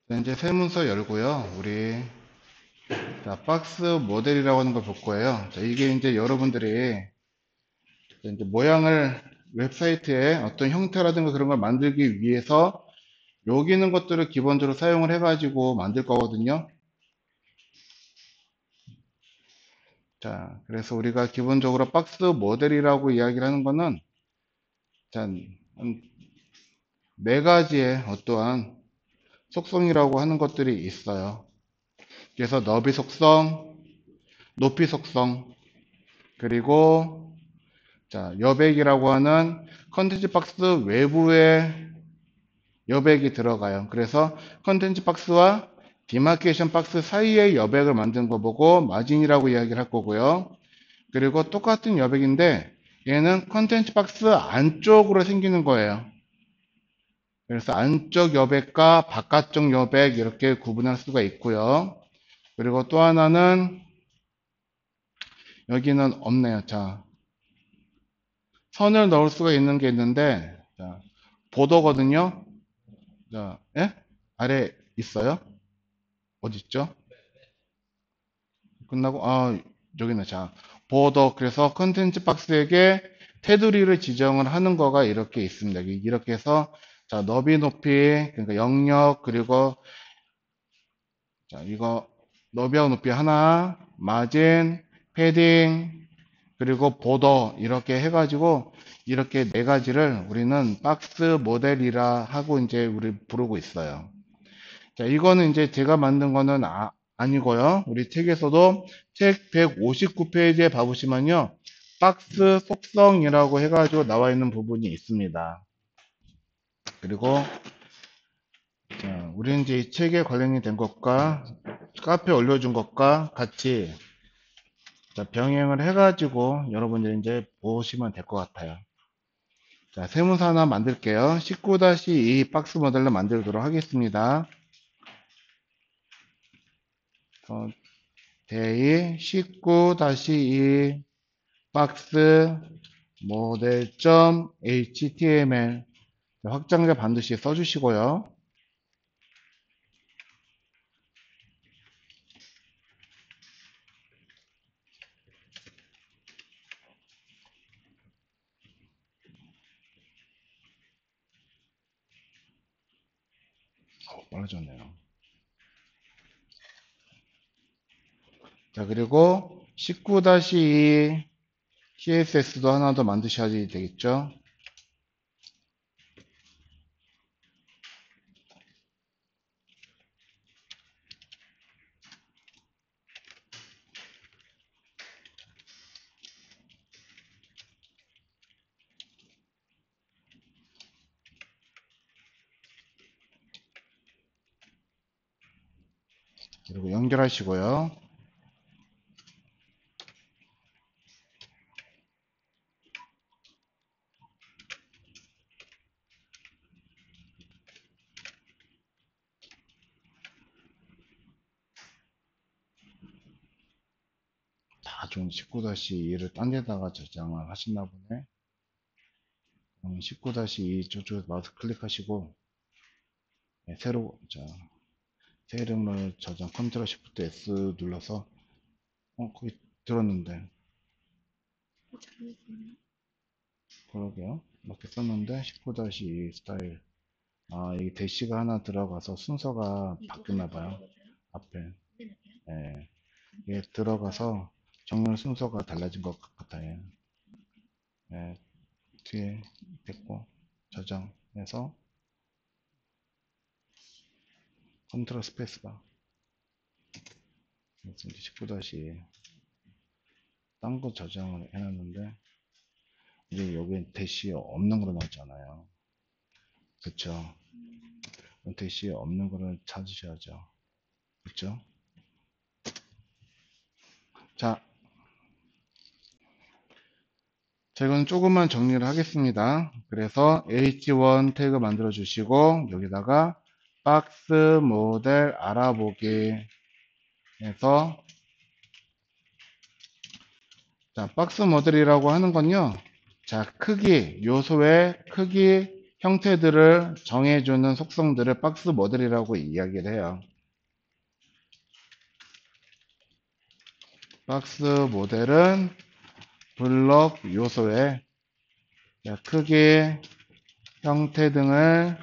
자, 이제 새 문서 열고요. 우리 자, 박스 모델이라고 하는 걸 볼 거예요. 자, 이게 이제 여러분들이 이제 모양을 웹사이트에 어떤 형태라든가 그런 걸 만들기 위해서 여기 있는 것들을 기본적으로 사용을 해가지고 만들 거거든요. 자, 그래서 우리가 기본적으로 박스 모델이라고 이야기를 하는 거는 자, 네 가지의 어떠한 속성이라고 하는 것들이 있어요. 그래서 너비 속성, 높이 속성, 그리고 자, 여백이라고 하는 컨텐츠 박스 외부에 여백이 들어가요. 그래서 컨텐츠 박스와 디마케이션 박스 사이의 여백을 만든 거 보고 마진이라고 이야기를 할 거고요. 그리고 똑같은 여백인데 얘는 컨텐츠 박스 안쪽으로 생기는 거예요. 그래서 안쪽 여백과 바깥쪽 여백 이렇게 구분할 수가 있고요. 그리고 또 하나는 여기는 없네요. 자, 선을 넣을 수가 있는 게 있는데 자, 보더거든요. 자, 예? 아래 있어요? 어디 있죠? 끝나고 여기는 자, 보더 그래서 컨텐츠 박스에게 테두리를 지정을 하는 거가 이렇게 있습니다. 이렇게 해서 자, 너비 높이 그러니까 영역 그리고 자, 이거 너비하고 높이 하나, 마진, 패딩 그리고 보더 이렇게 해가지고 이렇게 네 가지를 우리는 박스 모델이라 하고 이제 우리 부르고 있어요. 자, 이거는 이제 제가 만든 거는 아니고요. 우리 책에서도 책 159페이지에 봐보시면요. 박스 속성이라고 해가지고 나와 있는 부분이 있습니다. 그리고 자, 우리 이제 이 책에 관련이 된 것과 카페에 올려준 것과 같이 자, 병행을 해가지고 여러분들이 이제 보시면 될 것 같아요. 자, 세무사 하나 만들게요. 19-2 박스 모델로 만들도록 하겠습니다. 데이 19-2 박스 모델.html 확장자 반드시 써주시고요. 빨라졌네요. 자, 그리고 19-2 CSS도 하나 더 만드셔야 되겠죠. 그리고 연결하시고요. 다 좀 19-2를 딴 데다가 저장을 하시나 보네. 19-2 저쪽에 마우스 클릭하시고 네, 새로 자, 새 이름을 저장 컨트롤 시프트 S 눌러서 거기 들었는데 그러게요. 이렇게 썼는데 19-2 스타일 여기 대시가 하나 들어가서 순서가 바뀌나 봐요. 앞에 예, 이게 들어가서 정렬 순서가 달라진 것 같아요. 예, 뒤에 됐고 저장해서 컨트롤 스페이스바 19-2 딴 거 저장을 해놨는데 이제 여기 대시 없는 거로 나왔잖아요. 그쵸? 대시 없는 거를 찾으셔야죠. 그쵸? 자, 이건 조금만 정리를 하겠습니다. 그래서 H1 태그 만들어 주시고 여기다가 박스 모델 알아보기 해서 자, 박스 모델이라고 하는 건요. 자, 크기, 요소의 크기, 형태들을 정해주는 속성들을 박스 모델이라고 이야기를 해요. 박스 모델은 블록 요소의 크기, 형태 등을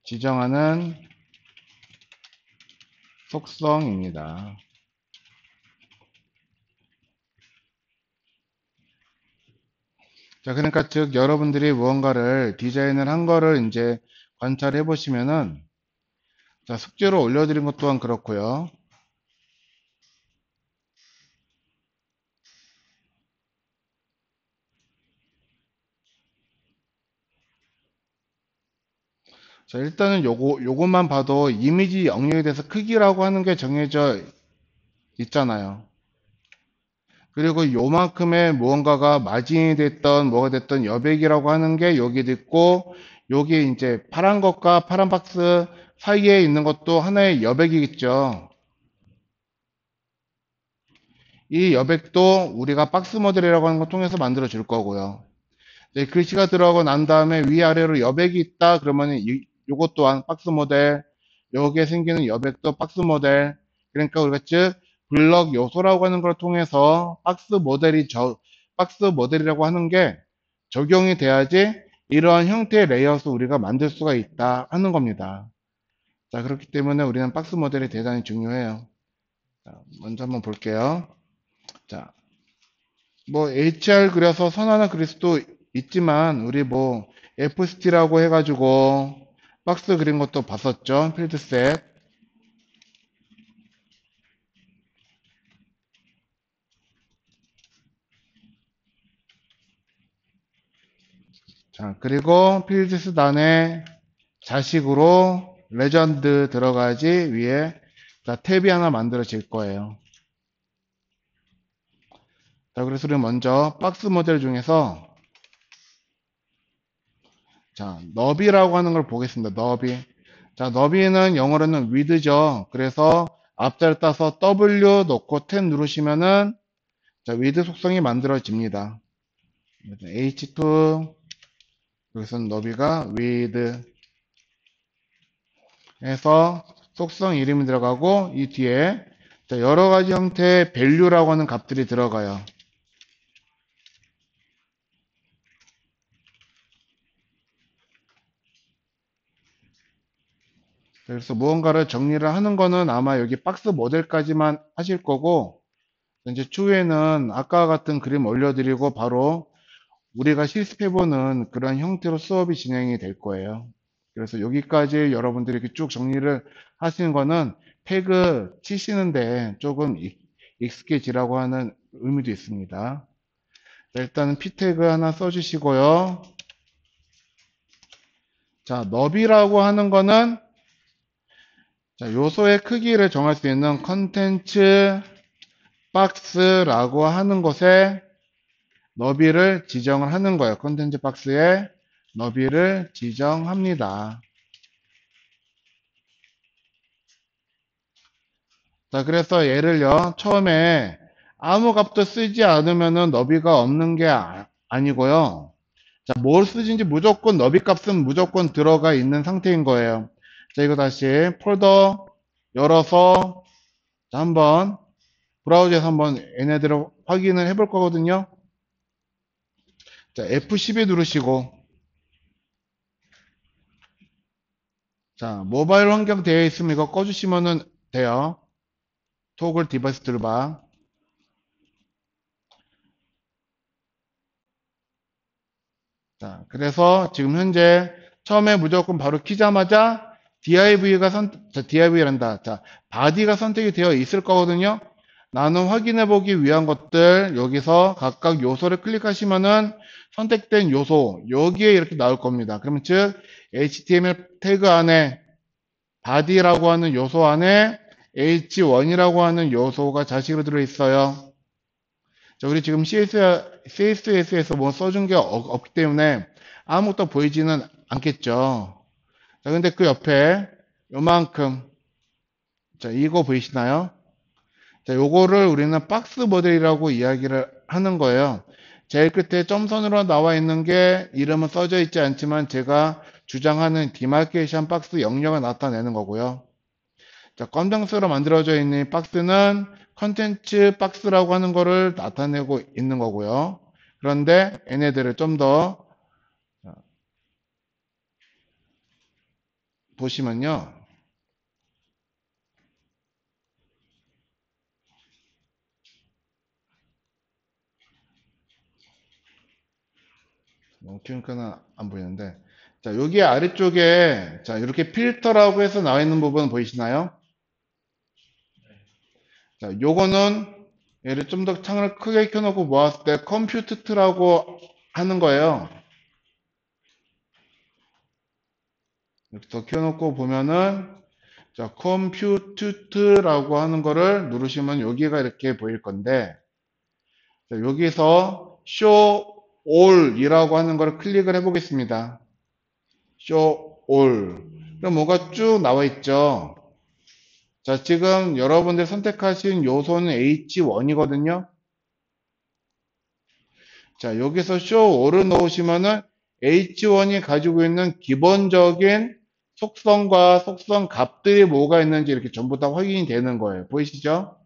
지정하는 속성입니다. 자, 그러니까 즉 여러분들이 무언가를 디자인을 한 거를 이제 관찰해 보시면은, 자, 숙제로 올려드린 것 또한 그렇고요. 자, 일단은 요것만 봐도 이미지 영역에 대해서 크기라고 하는 게 정해져 있잖아요. 그리고 요만큼의 무언가가 마진이 됐던 뭐가 됐던 여백이라고 하는 게 여기도 있고, 여기 이제 파란 것과 파란 박스 사이에 있는 것도 하나의 여백이겠죠. 이 여백도 우리가 박스 모델이라고 하는 걸 통해서 만들어 줄 거고요. 네, 글씨가 들어가고 난 다음에 위아래로 여백이 있다 그러면 요것 또한 박스 모델, 여기에 생기는 여백도 박스 모델. 그러니까 우리가 즉 블럭 요소라고 하는 걸 통해서 박스 모델이라고 하는 게 적용이 돼야지 이러한 형태의 레이아웃을 우리가 만들 수가 있다 하는 겁니다. 자, 그렇기 때문에 우리는 박스 모델이 대단히 중요해요. 자, 먼저 한번 볼게요. 자, 뭐 HR 그려서 선 하나 그릴 수도 있지만 우리 뭐 FST라고 해가지고 박스 그린 것도 봤었죠. 필드셋. 자, 그리고 필드셋 안에 자식으로 레전드 들어가야지 위에 자, 탭이 하나 만들어질 거예요. 자, 그래서 우리 먼저 박스 모델 중에서 자, 너비라고 하는 걸 보겠습니다. 너비. 자, 너비는 영어로는 width죠. 그래서 앞자를 따서 W 놓고 탭 누르시면은 자, width 속성이 만들어집니다. H2 여기서는 너비가 width 해서 속성 이름이 들어가고 이 뒤에 자, 여러 가지 형태의 value라고 하는 값들이 들어가요. 그래서 무언가를 정리를 하는 거는 아마 여기 박스 모델까지만 하실 거고, 이제 추후에는 아까 같은 그림 올려드리고 바로 우리가 실습해보는 그런 형태로 수업이 진행이 될 거예요. 그래서 여기까지 여러분들이 이렇게 쭉 정리를 하시는 거는 태그 치시는데 조금 익숙해지라고 하는 의미도 있습니다. 자, 일단은 p 태그 하나 써주시고요. 자, 너비라고 하는 거는 자, 요소의 크기를 정할 수 있는 컨텐츠 박스라고 하는 곳에 너비를 지정을 하는 거예요. 컨텐츠 박스에 너비를 지정합니다. 자, 그래서 얘를요, 처음에 아무 값도 쓰지 않으면은 너비가 없는 게 아니고요. 자, 뭘 쓰든지 무조건 너비 값은 무조건 들어가 있는 상태인 거예요. 자, 이거 다시 폴더 열어서 자, 한번 브라우저에서 한번 얘네들을 확인을 해볼 거거든요. 자, F12 누르시고 자, 모바일 환경 되어 있으면 이거 꺼주시면 돼요. 토글 디바이스 툴바. 자, 그래서 지금 현재 처음에 무조건 바로 키자마자 DIV란다. 자, 바디가 선택이 되어 있을 거거든요. 나는 확인해 보기 위한 것들 여기서 각각 요소를 클릭하시면은 선택된 요소 여기에 이렇게 나올 겁니다. 그러면 즉 HTML 태그 안에 body라고 하는 요소 안에 H1이라고 하는 요소가 자식으로 들어있어요. 자, 우리 지금 CSS에서 뭐 써준 게 없기 때문에 아무것도 보이지는 않겠죠. 자, 근데 그 옆에 요만큼 자, 이거 보이시나요? 자, 요거를 우리는 박스 모델이라고 이야기를 하는 거예요. 제일 끝에 점선으로 나와 있는 게 이름은 써져 있지 않지만 제가 주장하는 디마케이션 박스 영역을 나타내는 거고요. 자, 검정색으로 만들어져 있는 이 박스는 컨텐츠 박스라고 하는 거를 나타내고 있는 거고요. 그런데 얘네들을 좀 더 보시면요. 너무 키우니까 안 보이는데. 자, 여기 아래쪽에, 자, 이렇게 필터라고 해서 나와 있는 부분 보이시나요? 자, 요거는 얘를 좀 더 창을 크게 켜놓고 모았을 때 컴퓨트라고 하는 거예요. 이렇게 더 켜놓고 보면은, 자, 컴퓨트라고 하는 거를 누르시면 여기가 이렇게 보일 건데, 자, 여기서 show all이라고 하는 거를 클릭을 해보겠습니다. show all. 그럼 뭐가 쭉 나와 있죠. 자, 지금 여러분들 선택하신 요소는 H1이거든요. 자, 여기서 show all을 넣으시면은 H1이 가지고 있는 기본적인 속성과 속성 값들이 뭐가 있는지 이렇게 전부 다 확인이 되는 거예요. 보이시죠?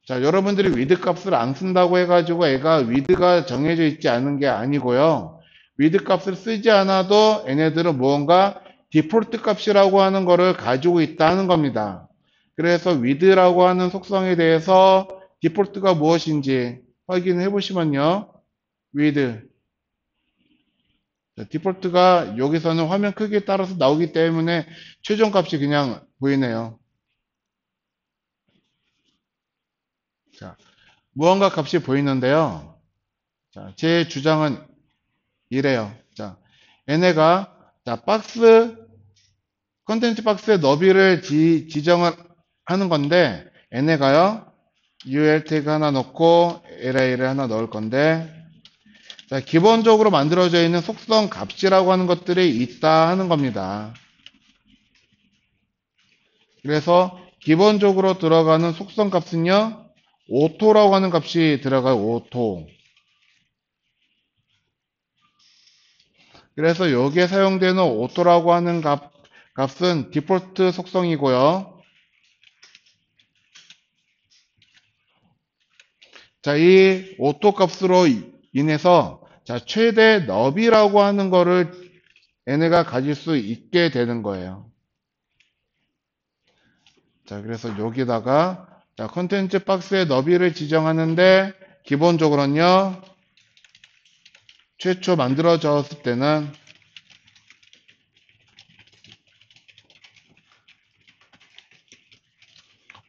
자, 여러분들이 위드 값을 안 쓴다고 해가지고 애가 위드가 정해져 있지 않은 게 아니고요. 위드 값을 쓰지 않아도 얘네들은 무언가 디폴트 값이라고 하는 거를 가지고 있다는 겁니다. 그래서 위드라고 하는 속성에 대해서 디폴트가 무엇인지 확인해 보시면요. 위드. 디폴트가 여기서는 화면 크기에 따라서 나오기 때문에 최종 값이 그냥 보이네요. 자, 무언가 값이 보이는데요. 자, 제 주장은 이래요. 자, 얘네가, 자, 컨텐츠 박스의 너비를 지정을 하는 건데, 얘네가요, ul 태그 하나 넣고, array를 하나 넣을 건데, 자, 기본적으로 만들어져 있는 속성 값이라고 하는 것들이 있다 하는 겁니다. 그래서 기본적으로 들어가는 속성 값은요, 오토라고 하는 값이 들어가요, 오토. 그래서 여기에 사용되는 오토라고 하는 값은 디폴트 속성이고요. 자, 이 오토 값으로 인해서 자, 최대 너비라고 하는 거를 얘네가 가질 수 있게 되는 거예요. 자, 그래서 여기다가 자, 컨텐츠 박스의 너비를 지정하는데 기본적으로는요. 최초 만들어졌을 때는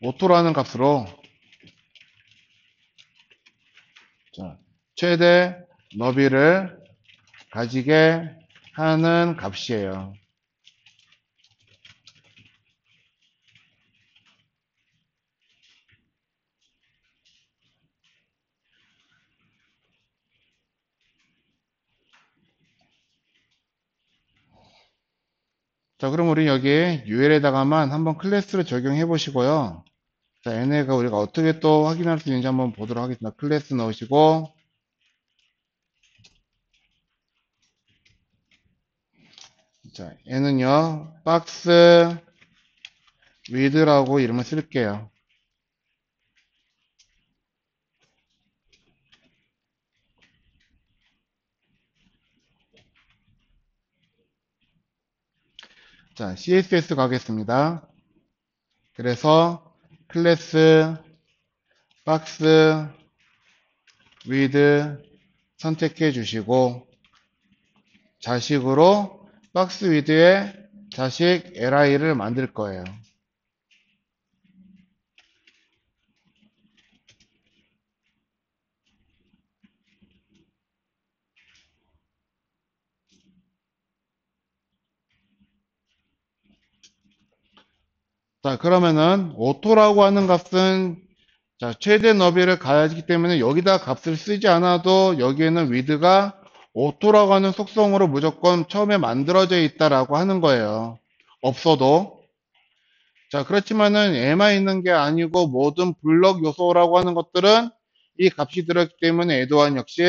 오토라는 값으로 자, 최대 너비를 가지게 하는 값이에요. 자, 그럼 우리 여기 UL에다가만 한번 클래스를 적용해 보시고요. 자, 얘네가 우리가 어떻게 또 확인할 수 있는지 한번 보도록 하겠습니다. 클래스 넣으시고, 자, 얘는요, 박스 width라고 이름을 쓸게요. 자, CSS 가겠습니다. 그래서 클래스 박스 width 선택해 주시고, 자식으로 박스 width에 자식 li를 만들 거예요. 자, 그러면은 오토라고 하는 값은 자, 최대 너비를 가지기 때문에 여기다 값을 쓰지 않아도 여기에는 width가 오토라고 하는 속성으로 무조건 처음에 만들어져 있다라고 하는 거예요. 없어도. 자, 그렇지만은 얘만 있는 게 아니고 모든 블럭 요소라고 하는 것들은 이 값이 들었기 때문에 얘 또한 역시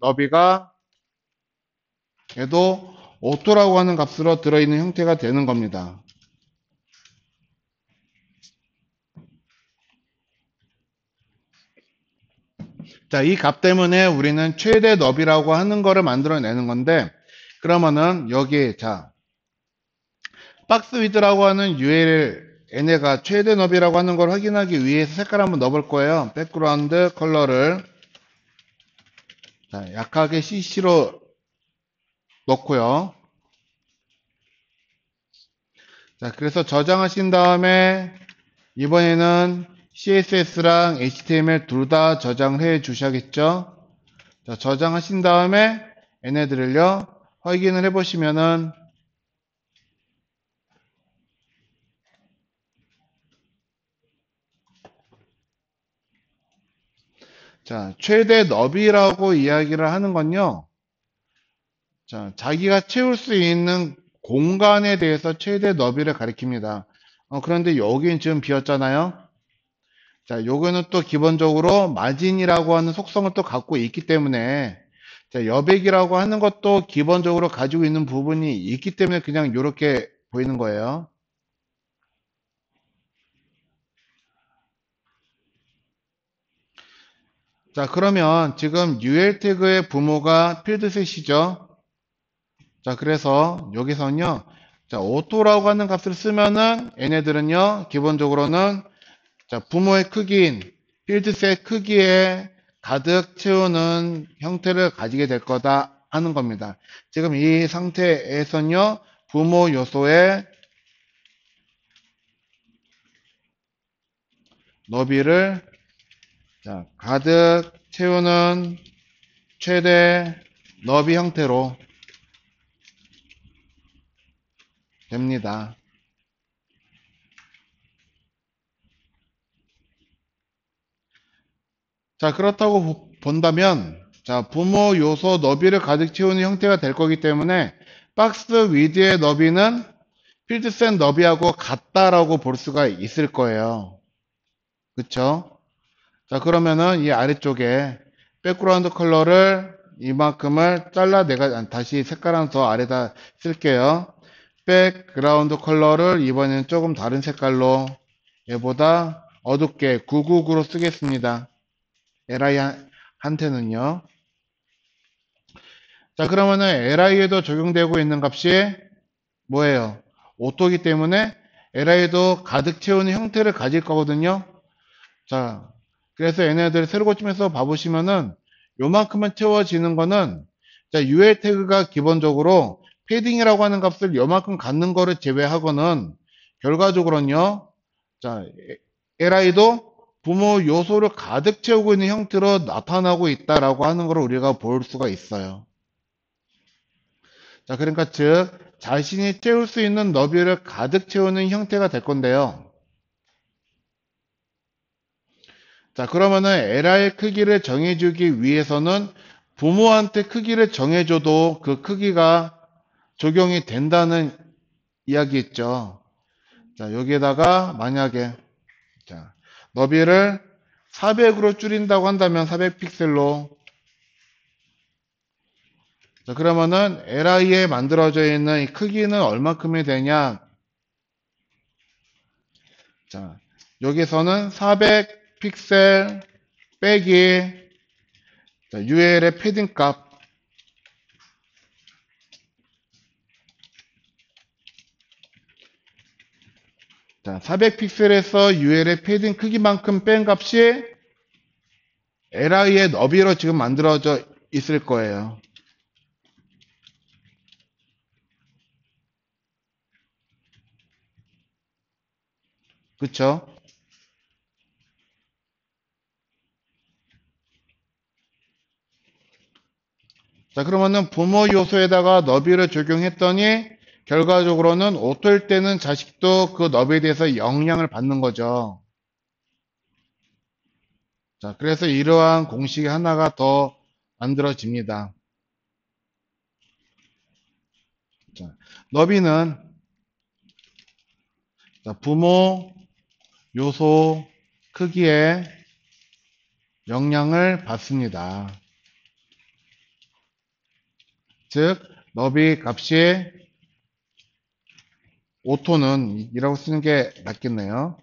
너비가 얘도 오토라고 하는 값으로 들어있는 형태가 되는 겁니다. 자, 이 값 때문에 우리는 최대 너비라고 하는 거를 만들어내는 건데, 그러면은 여기 자 박스 위드라고 하는 URL 얘네가 최대 너비라고 하는 걸 확인하기 위해서 색깔 한번 넣어볼 거예요. 백그라운드 컬러를 자, 약하게 CC로 넣고요. 자, 그래서 저장하신 다음에 이번에는 CSS랑 HTML 둘 다 저장을 해 주셔야겠죠. 자, 저장하신 다음에 얘네들을요 확인을 해 보시면은 자, 최대 너비라고 이야기를 하는 건요. 자, 자기가 채울 수 있는 공간에 대해서 최대 너비를 가리킵니다. 그런데 여긴 지금 비었잖아요. 자, 요거는 또 기본적으로 마진이라고 하는 속성을 또 갖고 있기 때문에 자, 여백이라고 하는 것도 기본적으로 가지고 있는 부분이 있기 때문에 그냥 이렇게 보이는 거예요. 자, 그러면 지금 UL 태그의 부모가 필드셋이죠. 자, 그래서 여기서는요. 자, 오토라고 하는 값을 쓰면은 얘네들은요. 기본적으로는 자, 부모의 크기인 필드셋 크기에 가득 채우는 형태를 가지게 될 거다 하는 겁니다. 지금 이 상태에서는요. 부모 요소의 너비를 자, 가득 채우는 최대 너비 형태로 됩니다. 자, 그렇다고 본다면, 자, 부모 요소 너비를 가득 채우는 형태가 될 거기 때문에, 박스 위드의 너비는 필드셋 너비하고 같다라고 볼 수가 있을 거예요. 그쵸? 자, 그러면은 이 아래쪽에 백그라운드 컬러를 이만큼을 잘라 내가 다시 색깔 하나 더 아래다 쓸게요. 백그라운드 컬러를 이번에는 조금 다른 색깔로 얘보다 어둡게 999로 쓰겠습니다. LI한테는요. 자, 그러면은 LI에도 적용되고 있는 값이 뭐예요? 오토기 때문에 LI도 가득 채우는 형태를 가질 거거든요. 자, 그래서 얘네들 세로 고침해서 봐보시면은 요만큼만 채워지는 거는 자, UL 태그가 기본적으로 패딩이라고 하는 값을 요만큼 갖는 거를 제외하고는 결과적으로는요. 자, LI도 부모 요소를 가득 채우고 있는 형태로 나타나고 있다라고 하는 걸 우리가 볼 수가 있어요. 자, 그러니까 즉 자신이 채울 수 있는 너비를 가득 채우는 형태가 될 건데요. 자, 그러면은 LI 크기를 정해주기 위해서는 부모한테 크기를 정해줘도 그 크기가 적용이 된다는 이야기 있죠. 자, 여기에다가 만약에 자, 너비를 400으로 줄인다고 한다면 400픽셀로 자, 그러면은 LI에 만들어져 있는 이 크기는 얼마큼이 되냐? 자, 여기서는 400픽셀 빼기 자, UL의 패딩 값 자, 400픽셀에서 UL의 패딩 크기만큼 뺀 값이 LI의 너비로 지금 만들어져 있을 거예요. 그쵸? 자, 그러면은 부모 요소에다가 너비를 적용했더니 결과적으로는 오토일 때는 자식도 그 너비에 대해서 영향을 받는 거죠. 자, 그래서 이러한 공식이 하나가 더 만들어집니다. 자, 너비는 자, 부모 요소 크기에 영향을 받습니다. 즉, 너비 값이 5톤은 이라고 쓰는 게 낫겠네요.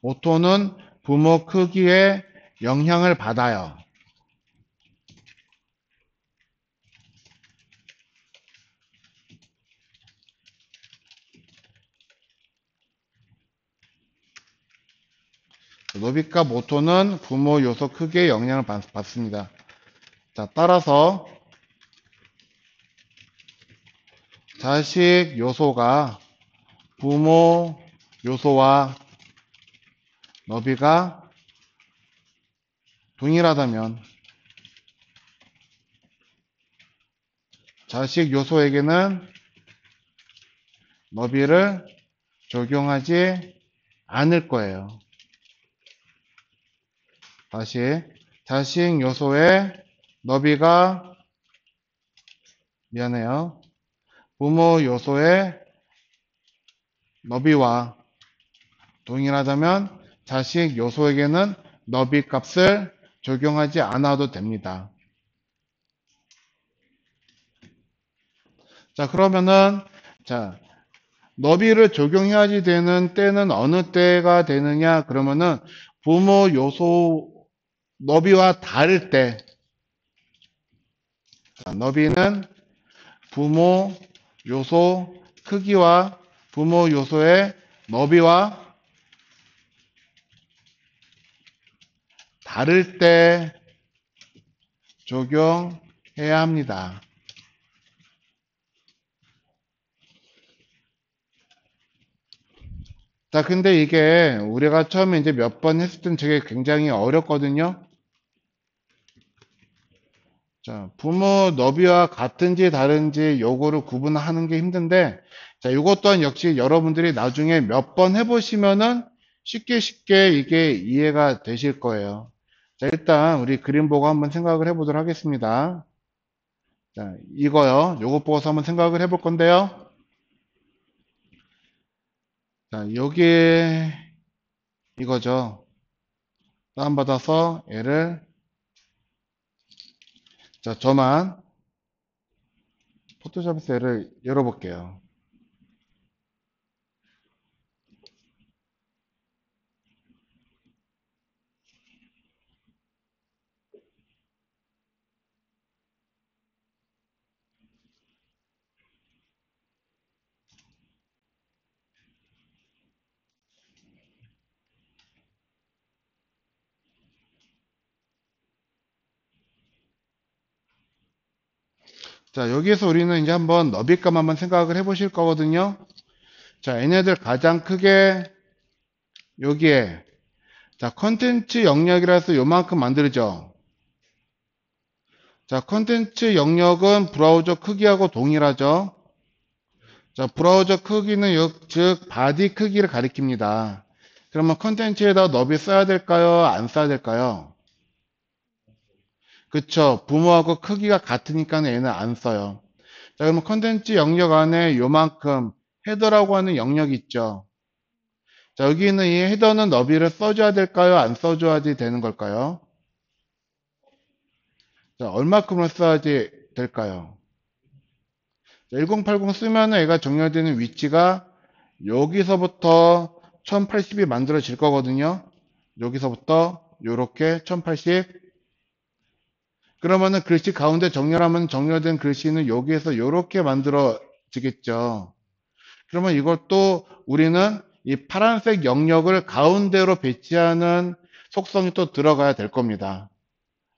5톤은 부모 크기에 영향을 받아요. 너비값 5톤은 부모 요소 크기에 영향을 받습니다. 자, 따라서 자식 요소가 부모 요소와 너비가 동일하다면 자식 요소에게는 너비를 적용하지 않을 거예요. 다시 자식 요소의 너비가 미안해요. 부모 요소의 너비와 동일하다면 자식 요소에게는 너비 값을 적용하지 않아도 됩니다. 자, 그러면은 자, 너비를 적용해야지 되는 때는 어느 때가 되느냐? 그러면은 부모 요소 너비와 다를 때, 자, 너비는 부모 요소 크기와 부모 요소의 너비와 다를 때 적용해야 합니다. 자, 근데 이게 우리가 처음에 이제 몇 번 했을 땐 되게 굉장히 어렵거든요. 자, 부모 너비와 같은지 다른지 요거를 구분하는 게 힘든데, 자, 요것 또한 역시 여러분들이 나중에 몇 번 해보시면은 쉽게 이게 이해가 되실 거예요. 자, 일단 우리 그림 보고 한번 생각을 해보도록 하겠습니다. 자, 이거요. 요것 보고서 한번 생각을 해볼 건데요. 자, 여기 이거죠. 다운받아서 얘를, 자, 저만 포토샵에서 얘를 열어볼게요. 자, 여기에서 우리는 이제 한번 너비값 한번 생각을 해 보실 거거든요. 자, 얘네들 가장 크게 여기에, 자, 컨텐츠 영역이라서 요만큼 만들죠. 자, 컨텐츠 영역은 브라우저 크기하고 동일하죠. 자, 브라우저 크기는 즉 바디 크기를 가리킵니다. 그러면 컨텐츠에다 너비 써야 될까요? 안 써야 될까요? 그쵸. 부모하고 크기가 같으니까 얘는 안 써요. 자, 그러면 컨텐츠 영역 안에 요만큼 헤더라고 하는 영역이 있죠. 자, 여기 있는 이 헤더는 너비를 써줘야 될까요? 안 써줘야 되는 걸까요? 자, 얼마큼을 써야지 될까요? 자, 1080 쓰면은 얘가 정렬되는 위치가 여기서부터 1080이 만들어질 거거든요. 여기서부터 요렇게 1080. 그러면은 글씨 가운데 정렬하면 정렬된 글씨는 여기에서 요렇게 만들어지겠죠. 그러면 이것도 우리는 이 파란색 영역을 가운데로 배치하는 속성이 또 들어가야 될 겁니다.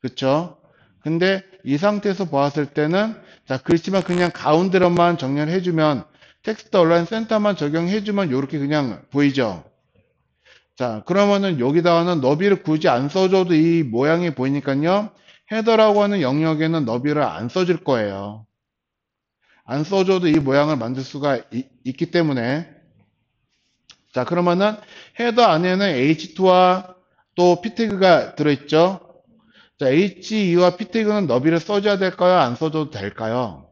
그쵸? 근데 이 상태에서 보았을 때는 자, 글씨만 그냥 가운데로만 정렬해주면 텍스트 온라인 센터만 적용해주면 이렇게 그냥 보이죠? 자, 그러면은 여기다가는 너비를 굳이 안 써줘도 이 모양이 보이니까요. 헤더라고 하는 영역에는 너비를 안 써줄 거예요. 안 써줘도 이 모양을 만들 수가 있기 때문에. 자, 그러면은 헤더 안에는 H2와 또 p 태그가 들어있죠. 자, H2와 p 태그는 너비를 써줘야 될까요? 안 써줘도 될까요?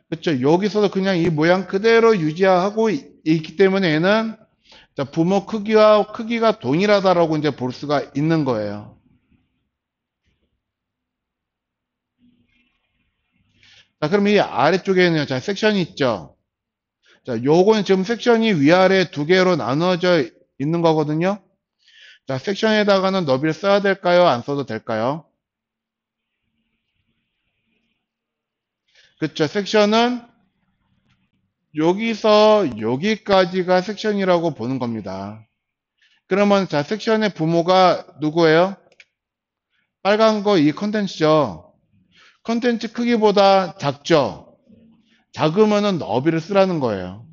그렇죠. 여기서도 그냥 이 모양 그대로 유지하고 있기 때문에 얘는 자, 부모 크기가 동일하다라고 이제 볼 수가 있는 거예요. 자, 그럼 이 아래쪽에는 자, 섹션이 있죠. 자, 요거는 지금 섹션이 위아래 두 개로 나눠져 있는 거거든요. 자, 섹션에다가는 너비를 써야 될까요? 안 써도 될까요? 그쵸. 섹션은 여기서 여기까지가 섹션이라고 보는 겁니다. 그러면 자, 섹션의 부모가 누구예요? 빨간 거 이 컨텐츠죠. 컨텐츠 크기보다 작죠. 작으면은 너비를 쓰라는 거예요.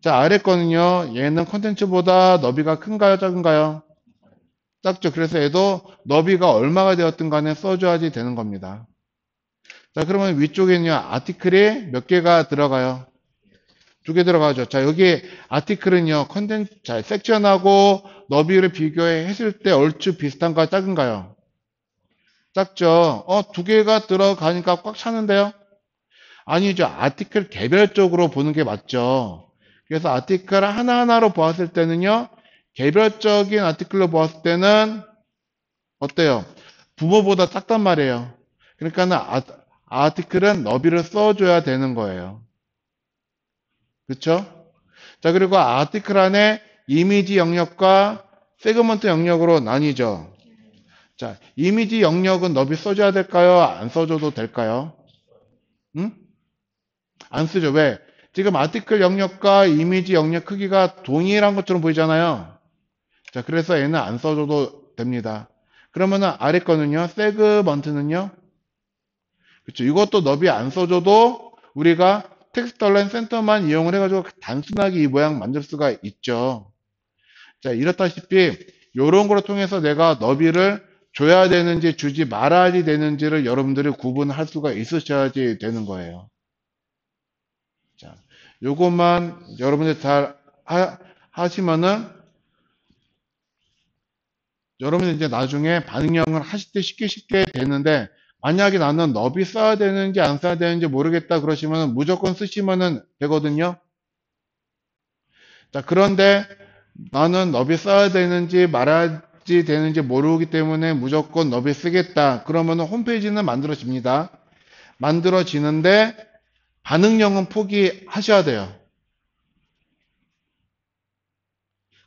자, 아래 거는요. 얘는 컨텐츠보다 너비가 큰가요? 작은가요? 작죠. 그래서 얘도 너비가 얼마가 되었든 간에 써줘야지 되는 겁니다. 자, 그러면 위쪽에는요. 아티클이 몇 개가 들어가요? 두 개 들어가죠. 자, 여기 아티클은요. 컨텐츠, 자, 섹션하고 너비를 비교해 했을 때 얼추 비슷한가요? 작은가요? 작죠. 두 개가 들어가니까 꽉 차는데요? 아니죠. 아티클 개별적으로 보는 게 맞죠. 그래서 아티클 하나하나로 보았을 때는요. 개별적인 아티클로 보았을 때는 어때요? 부모보다 작단 말이에요. 그러니까는 아티클은 너비를 써줘야 되는 거예요. 그쵸? 자, 그리고 아티클 안에 이미지 영역과 세그먼트 영역으로 나뉘죠. 자, 이미지 영역은 너비 써줘야 될까요? 안 써줘도 될까요? 응? 안 쓰죠. 왜? 지금 아티클 영역과 이미지 영역 크기가 동일한 것처럼 보이잖아요. 자, 그래서 얘는 안 써줘도 됩니다. 그러면은 아래 거는요, 세그먼트는요, 그렇죠. 이것도 너비 안 써줘도 우리가 텍스트 얼라인 센터만 이용을 해가지고 단순하게 이 모양 만들 수가 있죠. 자, 이렇다시피 이런 거를 통해서 내가 너비를 줘야 되는지 주지 말아야 되는지를 여러분들이 구분할 수가 있으셔야지 되는 거예요. 자, 요것만 여러분들 잘 하시면은 여러분들 이제 나중에 반응형을 하실 때 쉽게 되는데 만약에 나는 너비 써야 되는지 안 써야 되는지 모르겠다 그러시면 무조건 쓰시면 되거든요. 자, 그런데 나는 너비 써야 되는지 말아야지 되는지 모르기 때문에 무조건 너비 쓰겠다. 그러면 홈페이지는 만들어집니다. 만들어지는데 반응형은 포기하셔야 돼요.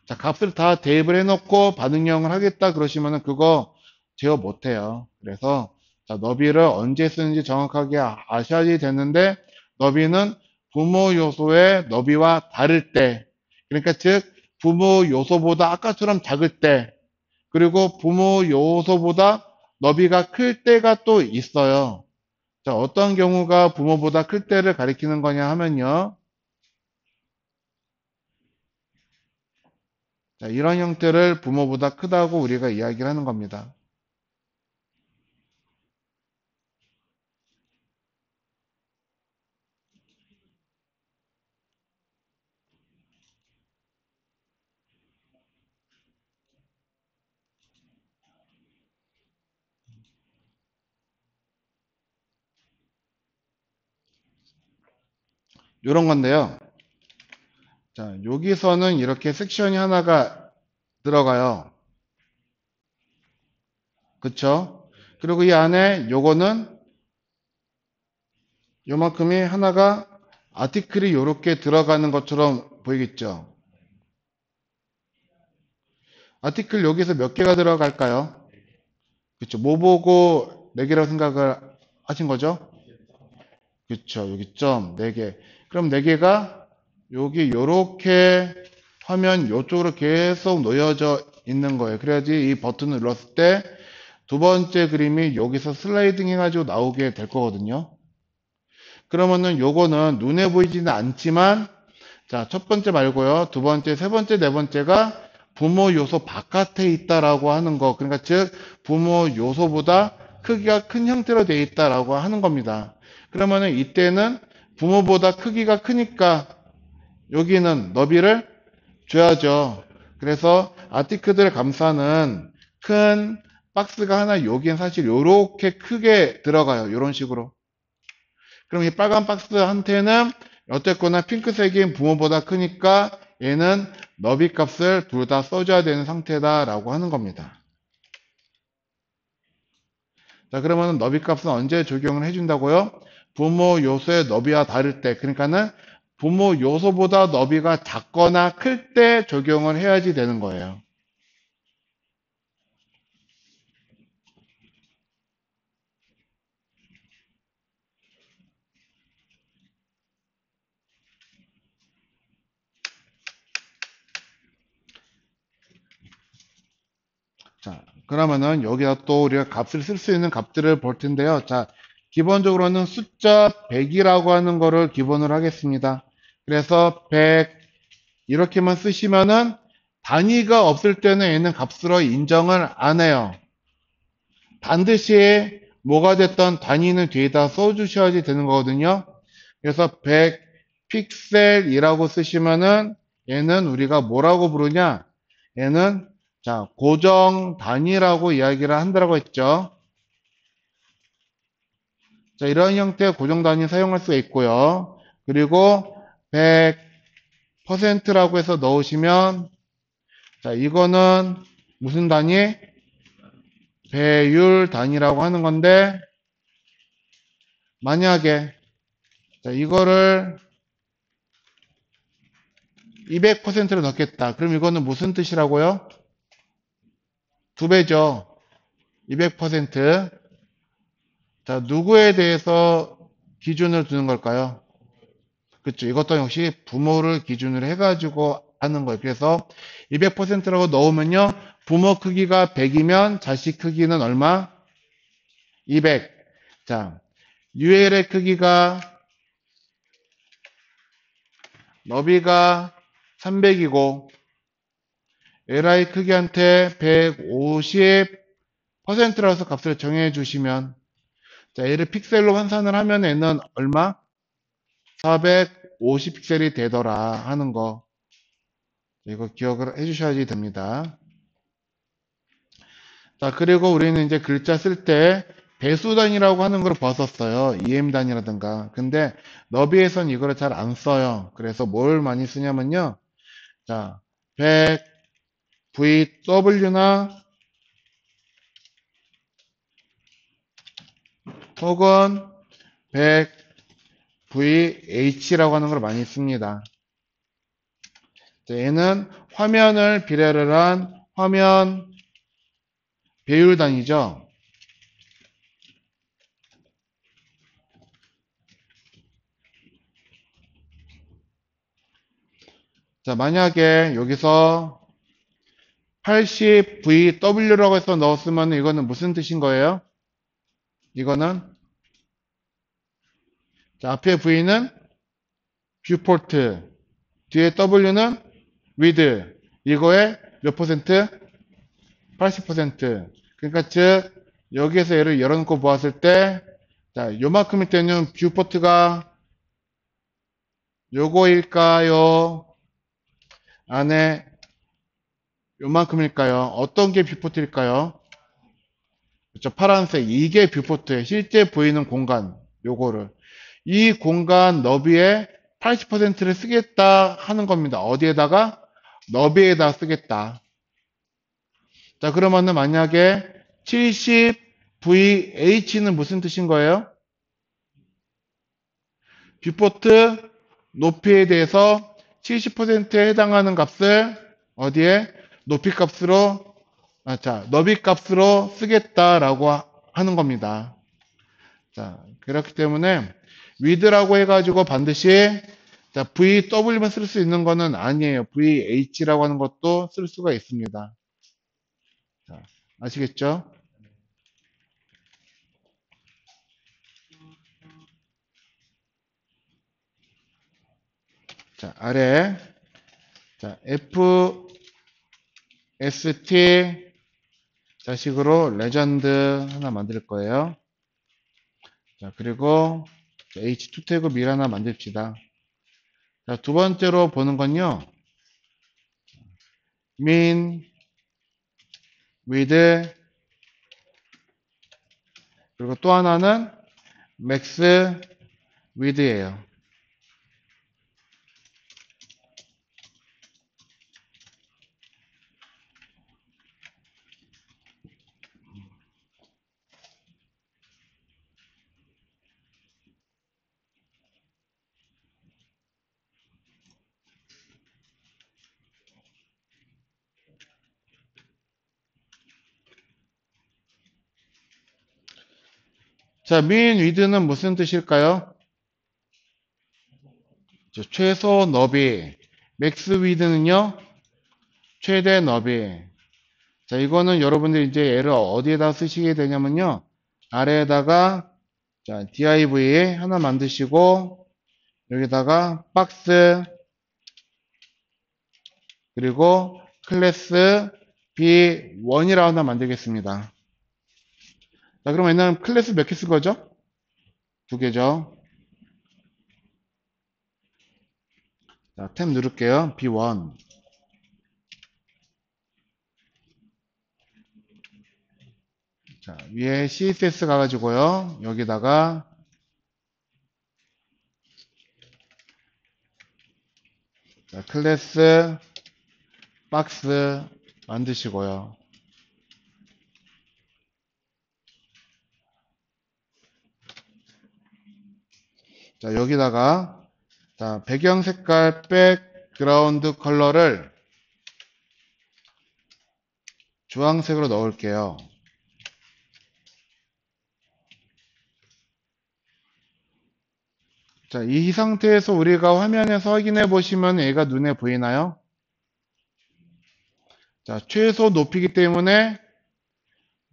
자, 값을 다 대입을 해놓고 반응형을 하겠다 그러시면 그거 제어 못해요. 그래서 자, 너비를 언제 쓰는지 정확하게 아셔야 되는데 너비는 부모 요소의 너비와 다를 때 그러니까 즉 부모 요소보다 아까처럼 작을 때 그리고 부모 요소보다 너비가 클 때가 또 있어요. 자, 어떤 경우가 부모보다 클 때를 가리키는 거냐 하면요. 자, 이런 형태를 부모보다 크다고 우리가 이야기를 하는 겁니다. 이런 건데요. 자, 여기서는 이렇게 섹션이 하나가 들어가요. 그쵸? 그리고 이 안에 요거는 요만큼이 하나가 아티클이 이렇게 들어가는 것처럼 보이겠죠? 아티클 여기서 몇 개가 들어갈까요? 그쵸? 뭐 보고 4개라고 생각을 하신 거죠? 그쵸? 여기 점 4개. 그럼 4개가 여기 요렇게 화면 요쪽으로 계속 놓여져 있는 거예요. 그래야지 이 버튼을 눌렀을 때 두 번째 그림이 여기서 슬라이딩 해가지고 나오게 될 거거든요. 그러면은 요거는 눈에 보이지는 않지만 자, 첫 번째 말고요. 두 번째, 세 번째, 네 번째가 부모 요소 바깥에 있다라고 하는 거. 그러니까 즉 부모 요소보다 크기가 큰 형태로 되어 있다라고 하는 겁니다. 그러면은 이때는 부모보다 크기가 크니까 여기는 너비를 줘야죠. 그래서 아티클들을 감싸는 큰 박스가 하나 여기엔 사실 요렇게 크게 들어가요. 요런 식으로. 그럼 이 빨간 박스한테는 어쨌거나 핑크색인 부모보다 크니까 얘는 너비 값을 둘 다 써줘야 되는 상태다라고 하는 겁니다. 자, 그러면 너비 값은 언제 적용을 해준다고요? 부모 요소의 너비와 다를 때, 그러니까는 부모 요소보다 너비가 작거나 클 때 적용을 해야지 되는 거예요. 자, 그러면은 여기다 또 우리가 값을 쓸 수 있는 값들을 볼 텐데요. 자, 기본적으로는 숫자 100이라고 하는 거를 기본으로 하겠습니다. 그래서 100 이렇게만 쓰시면은 단위가 없을 때는 얘는 값으로 인정을 안 해요. 반드시 뭐가 됐던 단위는 뒤에다 써주셔야지 되는 거거든요. 그래서 100 픽셀이라고 쓰시면은 얘는 우리가 뭐라고 부르냐? 얘는 자, 고정 단위라고 이야기를 한다고 했죠. 자, 이런 형태의 고정 단위 사용할 수 있고요. 그리고 100%라고 해서 넣으시면 자, 이거는 무슨 단위? 배율 단위라고 하는 건데 만약에 자, 이거를 200%로 넣겠다. 그럼 이거는 무슨 뜻이라고요? 2배죠. 200%. 자, 누구에 대해서 기준을 두는 걸까요? 그렇죠. 이것도 역시 부모를 기준으로 해가지고 하는 거예요. 그래서 200%라고 넣으면요. 부모 크기가 100이면 자식 크기는 얼마? 200. 자, UL의 크기가 너비가 300이고 LI 크기한테 150%라서 값을 정해 주시면 자, 얘를 픽셀로 환산을 하면 얘는 얼마? 450 픽셀이 되더라 하는 거. 이거 기억을 해 주셔야지 됩니다. 자, 그리고 우리는 이제 글자 쓸 때 배수 단위라고 하는 걸 벗었어요. EM 단위라든가. 근데 너비에선 이거를 잘 안 써요. 그래서 뭘 많이 쓰냐면요. 자, 100 VW나 혹은 100 VH라고 하는 걸 많이 씁니다. 자, 얘는 화면을 비례를 한 화면 배율 단위죠. 자, 만약에 여기서 80VW라고 해서 넣었으면 이거는 무슨 뜻인 거예요? 이거는 자, 앞에 V는 뷰포트, 뒤에 W는 width. 이거의 몇 퍼센트? 80%. 그러니까 즉 여기에서 얘를 열어놓고 보았을 때 자, 요만큼일 때는 뷰포트가 요거일까요? 안에 요만큼일까요? 어떤 게 뷰포트일까요? 그렇죠. 파란색. 이게 뷰포트에 실제 보이는 공간. 요거를. 이 공간 너비의 80%를 쓰겠다 하는 겁니다. 어디에다가? 너비에다 쓰겠다. 자, 그러면은 만약에 70VH는 무슨 뜻인 거예요? 뷰포트 높이에 대해서 70%에 해당하는 값을 어디에? 높이 값으로, 자, 너비 값으로 쓰겠다라고 하는 겁니다. 자, 그렇기 때문에 width라고 해가지고 반드시 자, VW만 쓸 수 있는 거는 아니에요. VH라고 하는 것도 쓸 수가 있습니다. 자, 아시겠죠? 자, 아래 자, FST 자식으로 레전드 하나 만들 거예요. 자, 그리고 H2 태그 밀 하나 만듭시다. 자, 두 번째로 보는 건요. min, with, 그리고 또 하나는 max, with예요. 자, min width는 무슨 뜻일까요? 최소 너비. max width는요? 최대 너비. 자, 이거는 여러분들 이제 얘를 어디에다 쓰시게 되냐면요. 아래에다가 자, div 하나 만드시고 여기다가 박스 그리고 클래스 B1이라고 하나 만들겠습니다. 자, 그럼 얘는 클래스 몇 개 쓴 거죠? 두 개죠. 자, 탭 누를게요. B1. 자, 위에 CSS 가가지고요. 여기다가 자, 클래스 박스 만드시고요. 자, 여기다가 자, 배경 색깔 백그라운드 컬러를 주황색으로 넣을게요. 자, 이 상태에서 우리가 화면에서 확인해 보시면 얘가 눈에 보이나요? 자, 최소 높이기 때문에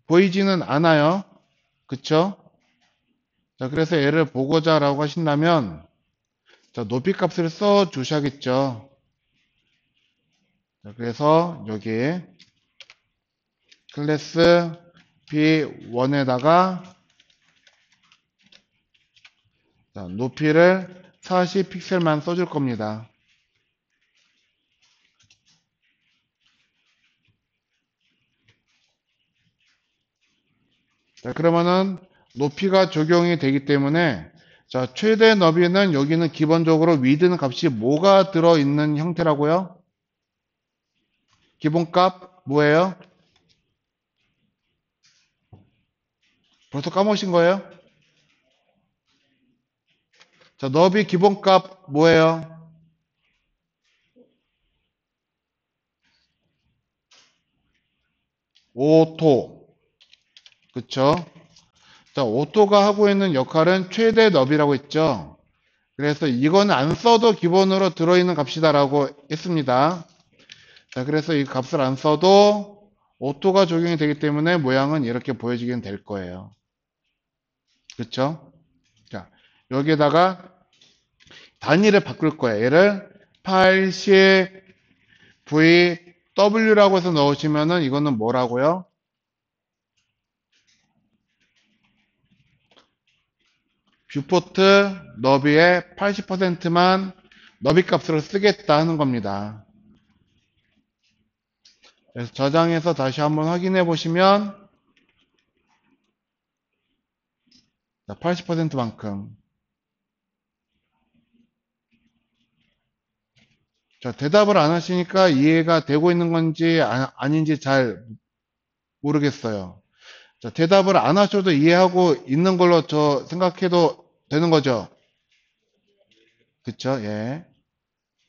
보이지는 않아요. 그쵸? 자, 그래서 얘를 보고자 라고 하신다면 자, 높이 값을 써 주셔야겠죠. 자, 그래서 여기 클래스 B1에다가 자, 높이를 40픽셀만 써줄 겁니다. 자, 그러면은 높이가 적용이 되기 때문에 자, 최대 너비는 여기는 기본적으로 width는 값이 뭐가 들어있는 형태라고요? 기본값 뭐예요? 벌써 까먹으신 거예요? 자, 너비 기본값 뭐예요? 오토. 그쵸? 자, 오토가 하고 있는 역할은 최대 너비라고 했죠. 그래서 이건 안 써도 기본으로 들어있는 값이다라고 했습니다. 자, 그래서 이 값을 안 써도 오토가 적용이 되기 때문에 모양은 이렇게 보여지게 될 거예요. 그쵸? 자, 여기에다가 단위를 바꿀 거예요. 얘를 80VW라고 해서 넣으시면은 이거는 뭐라고요? 뷰포트 너비의 80%만 너비 값으로 쓰겠다 하는 겁니다. 그래서 저장해서 다시 한번 확인해 보시면 80%만큼 자, 대답을 안 하시니까 이해가 되고 있는 건지 아닌지 잘 모르겠어요. 자, 대답을 안 하셔도 이해하고 있는 걸로 저 생각해도 되는 거죠? 그쵸? 예.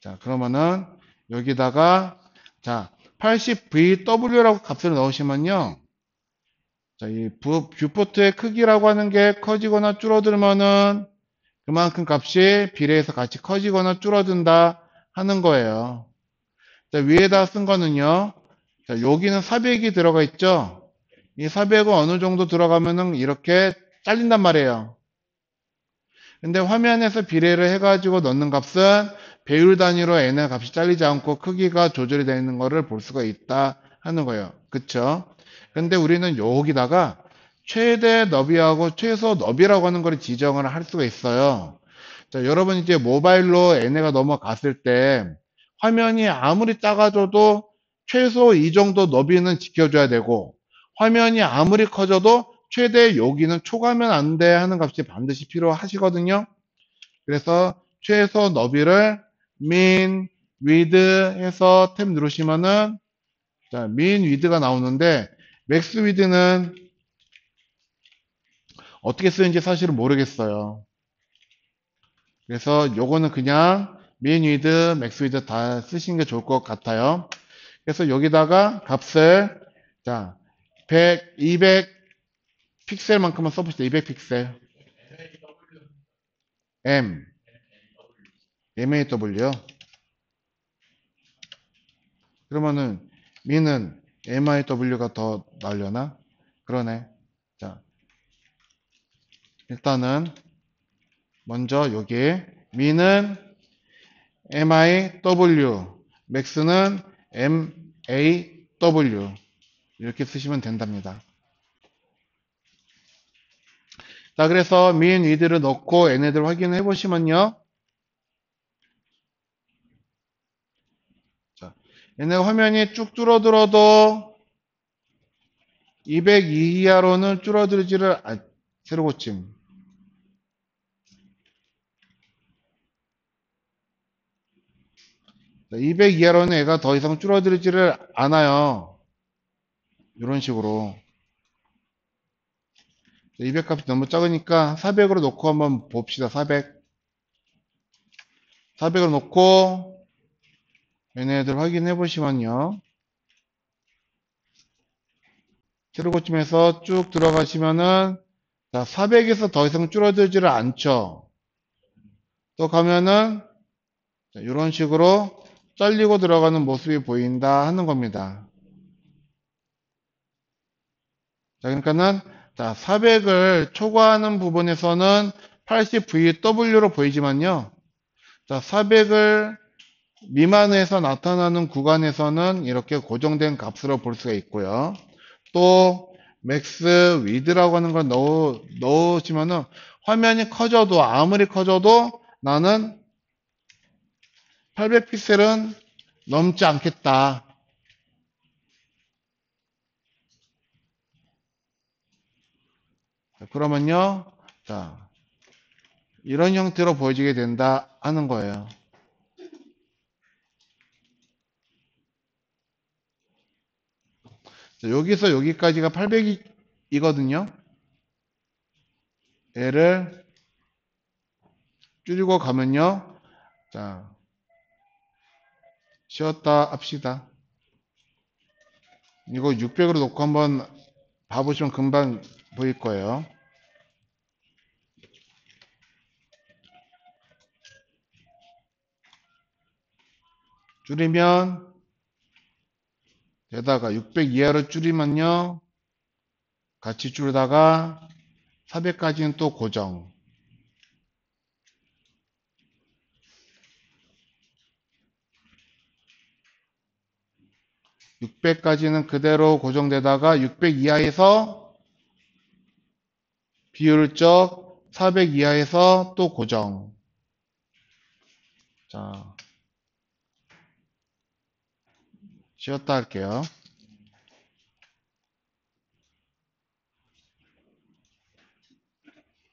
자, 그러면은 여기다가 자, 80VW라고 값을 넣으시면요. 자, 이 뷰포트의 크기라고 하는 게 커지거나 줄어들면은 그만큼 값이 비례해서 같이 커지거나 줄어든다 하는 거예요. 자, 위에다 쓴 거는요. 자, 여기는 400이 들어가 있죠. 이 400은 어느 정도 들어가면은 이렇게 잘린단 말이에요. 근데 화면에서 비례를 해가지고 넣는 값은 배율 단위로 n의 값이 잘리지 않고 크기가 조절이 되어 있는 거를 볼 수가 있다 하는 거예요. 그쵸? 근데 우리는 여기다가 최대 너비하고 최소 너비라고 하는 걸 지정을 할 수가 있어요. 자, 여러분 이제 모바일로 n가 넘어갔을 때 화면이 아무리 작아져도 최소 이 정도 너비는 지켜줘야 되고 화면이 아무리 커져도 최대 여기는 초과하면 안 돼 하는 값이 반드시 필요하시거든요. 그래서 최소 너비를 min, width 해서 탭 누르시면은 자, min width가 나오는데 max width는 어떻게 쓰는지 사실은 모르겠어요. 그래서 요거는 그냥 min width, max width 다 쓰시는 게 좋을 것 같아요. 그래서 여기다가 값을 자, 100, 200 픽셀만큼만 써봅시다. 200픽셀. M, MAW요. 그러면은 미는 MIW가 더 나으려나? 그러네. 자, 일단은 먼저 여기 미는 MIW, 맥스는 MAW 이렇게 쓰시면 된답니다. 자, 그래서 민, 위드를 넣고 얘네들 확인해 보시면요. 자, 얘네 화면이 쭉 줄어들어도 202 이하로는 줄어들지를 새로 고침. 200 이하로는 얘가 더 이상 줄어들지를 않아요. 이런 식으로. 200 값이 너무 작으니까 400으로 놓고 한번 봅시다. 400. 400으로 놓고 얘네들 확인해 보시면요. 새로 고침해서 쭉 들어가시면은 자, 400에서 더 이상 줄어들지를 않죠. 또 가면은 이런 식으로 잘리고 들어가는 모습이 보인다 하는 겁니다. 자, 그러니까는 자, 400을 초과하는 부분에서는 80VW로 보이지만요. 자, 400을 미만에서 나타나는 구간에서는 이렇게 고정된 값으로 볼 수가 있고요. 또 맥스 위드라고 하는 걸 넣으시면은 화면이 커져도 아무리 커져도 나는 800픽셀은 넘지 않겠다. 그러면요, 자, 이런 형태로 보여지게 된다 하는 거예요. 자, 여기서 여기까지가 800이거든요. 얘를 줄이고 가면요, 자, 쉬었다 합시다. 이거 600으로 놓고 한번 봐보시면 금방 보일 거예요. 줄이면 게다가 600 이하로 줄이면요 같이 줄다가 400까지는 또 고정. 600까지는 그대로 고정되다가 600 이하에서 비율적 400 이하에서 또 고정. 자, 쉬었다 할게요.